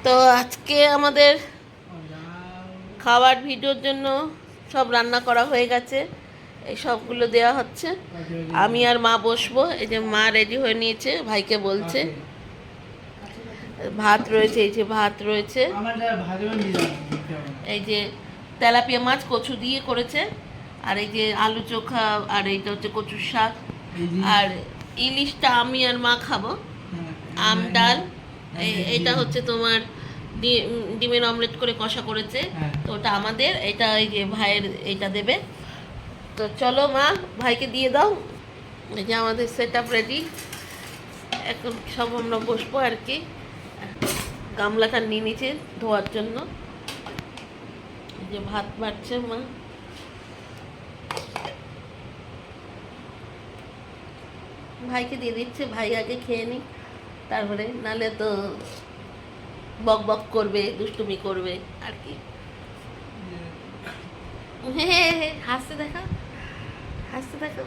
তো আজকে আমাদের খাবার ভিডিওর জন্য সব রান্না করা হয়ে গেছে, এই সবগুলো দেওয়া হচ্ছে। আমি আর মা বসবো। এই যে মা রেডি হয়ে নিয়েছে, ভাইকে বলছে। ভাত রয়েছে, এই যে ভাত রয়েছে, এই যে তেলাপিয়া মাছ কচু দিয়ে করেছে, আর এই যে আলু চোখা, আর এইটা হচ্ছে কচুর শাক, আর ইলিশটা আমি আর মা খাবো। আম ডাল, এটা হচ্ছে তোমার ডিমের অমলেট করে কষা করেছে, তো ওটা আমাদের, এটা এই যে ভাইয়ের এইটা দেবে। তো চলো মা, ভাইকে দিয়ে দাও। এই যে আমাদের সেট আপ রেডি, এখন সব আমরা বসবো আর কি। গামলাটা নিয়ে নিচে ধোয়ার জন্য। এই যে ভাত বাড়ছে মা। ভাইকে দিয়ে দিচ্ছে, ভাই আগে খেয়ে নি, তারপরে নালে তো বক বক করবে, দুষ্টুমি করবে আর কি। হ্যাঁ হ্যাঁ, হাসতে দেখো, হাসতে দেখো।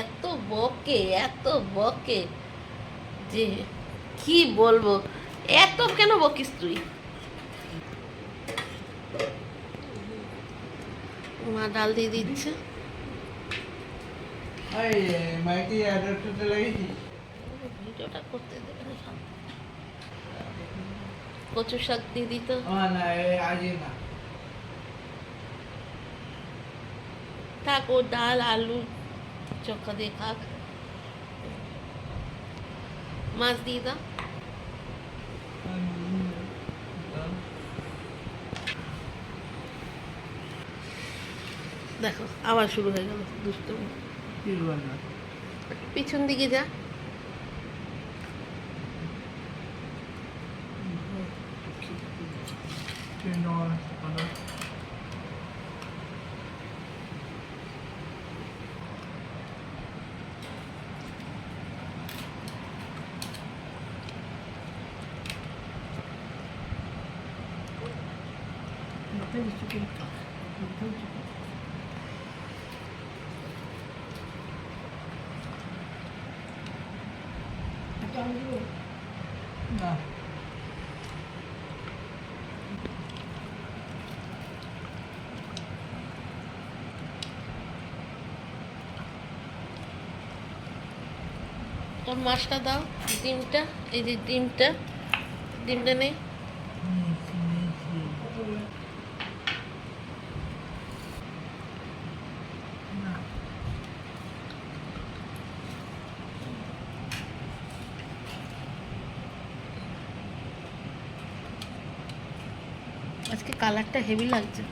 এত বকে, এত বকে যে কি বলবো, এত কেন বকিস তুই? মা ডাল দিয়ে দিচ্ছে। ভিডিওটা করতে দেবে না, কচু শাক দিয়ে দিত। থাক, ও ডাল আলু চোখা দিয়ে খাক। মাছ দিয়ে দাও। দেখো আবার শুরু হয়ে গেল দুষ্টুমি। পিছন দিকে যা। না, তোর মাছটা দাও, ডিমটা, এই যে ডিমটা, ডিমটা নেই। আজকে কালারটা হেভি লাগছে,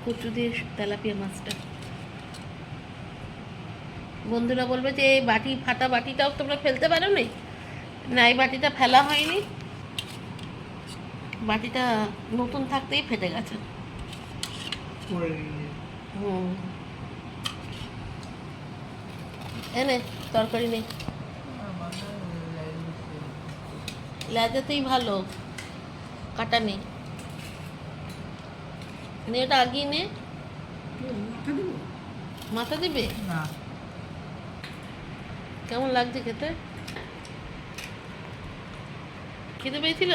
কচু দিয়ে তেলাপিয়া মাছটা। বন্ধুরা বলবে যে এই বাটি, ফাটা বাটিটাও তোমরা ফেলতে পারো নি? না, এই বাটিটা ফেলা হয়নি, বাটিটা নতুন থাকতেই ফেটে গেছে। এনে তরকারি নেই, লেজাতেই ভালো, কাটা নেই। নে, ওটা আগিয়ে নে। মাথা দিবে? কেমন লাগছে খেতে? খেতে পেয়েছিল?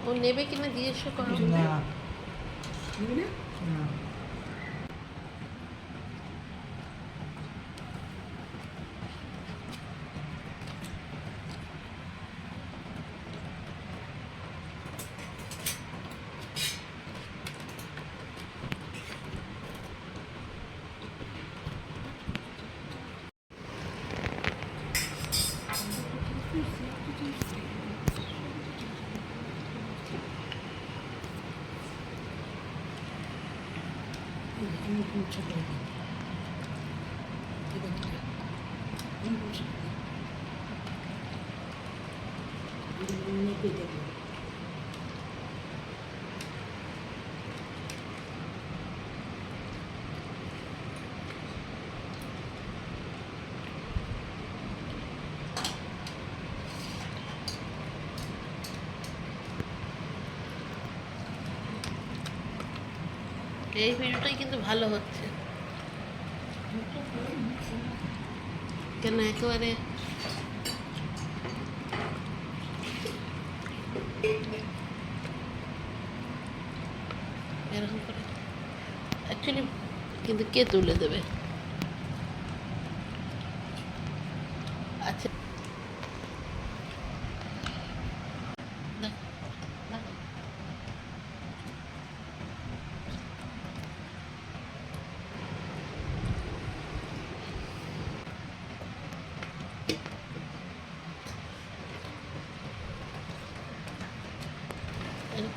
ও নেবে কিনা জিজ্ঞেস করো। এই ভিডিওটাই কিন্তু ভালো হচ্ছে, কেন একেবারে এরকম করে অ্যাকচুয়ালি কিন্তু কে তুলে দেবে? আচ্ছা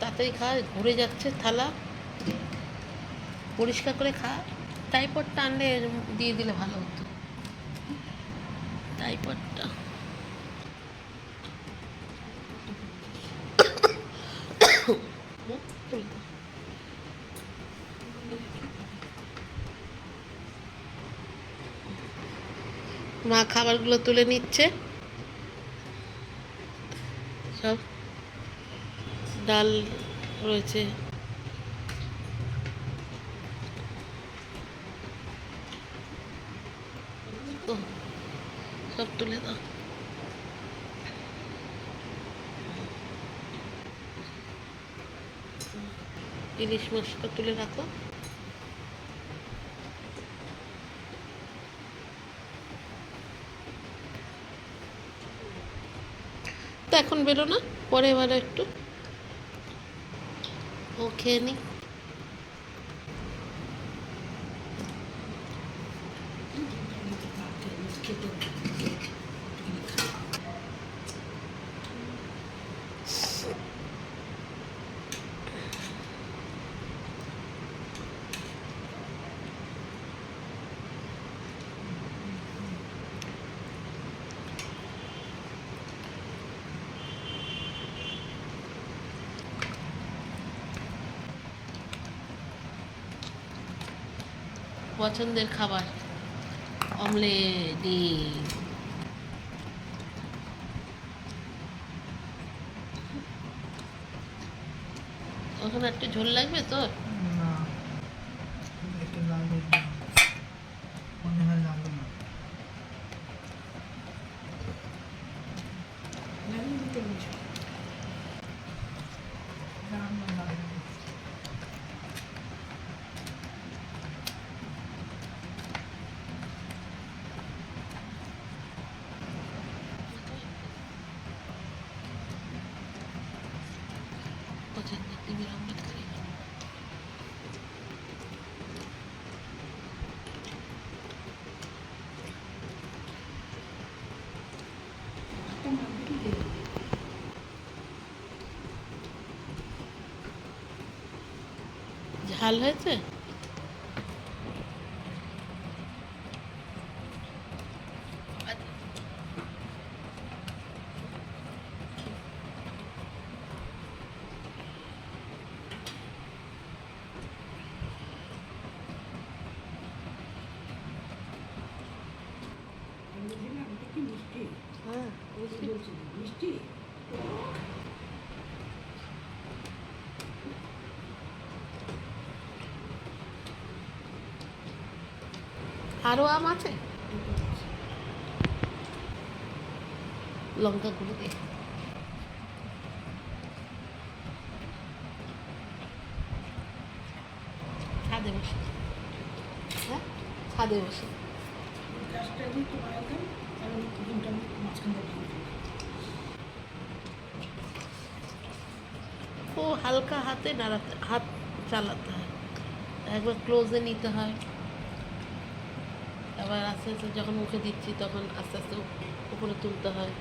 তাড়াতাড়ি খা, ঘুরে যাচ্ছে থালা, পরিষ্কার করে খা। ট্রাইপডটা আনলে দিয়ে দিলে ভালো হতো, ট্রাইপডটা। মা খাবারগুলো তুলে নিচ্ছে, সব ডাল রয়েছে, সব তুলে দাও। ইলিশ মাছটা তুলে রাখো। তো এখন বেরো না, পরে এবার একটু ও খেয়ে নি। পছন্দের খাবার অমলেট, ডিম। ওখানে একটু ঝোল লাগবে তোর? পছন্দের ডিমের অমলেট খাই। ঝাল হয়েছে? হ্যাঁ, মিষ্টি। আরো আম আছে, লঙ্কা গুঁড়ো দিয়ে। ছাদে বসে, হ্যাঁ ছাদে বসে। ও হালকা হাতে নাড়াতে, হাত চালাতে হয়, একবার ক্লোজে নিতে হয়, আবার আস্তে আস্তে যখন মুখে দিচ্ছি তখন আস্তে আস্তে উপরে তুলতে হয়।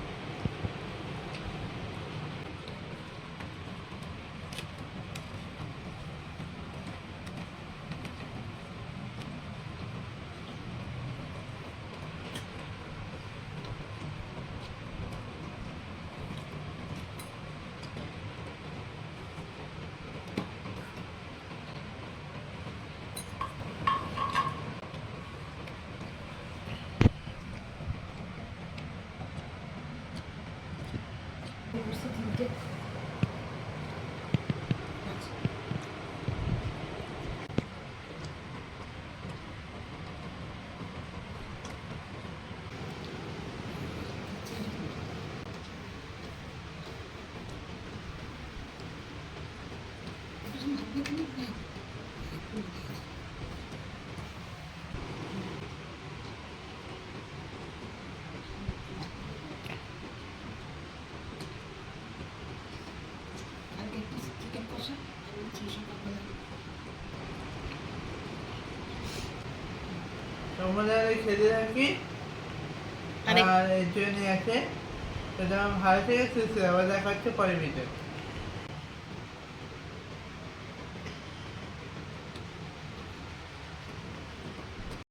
তোমাদের খেতে থাকি আর এই জন্য আছে তো ভালো থেকে সুস্থ আবার দেখা হচ্ছে পরের ভিডিও।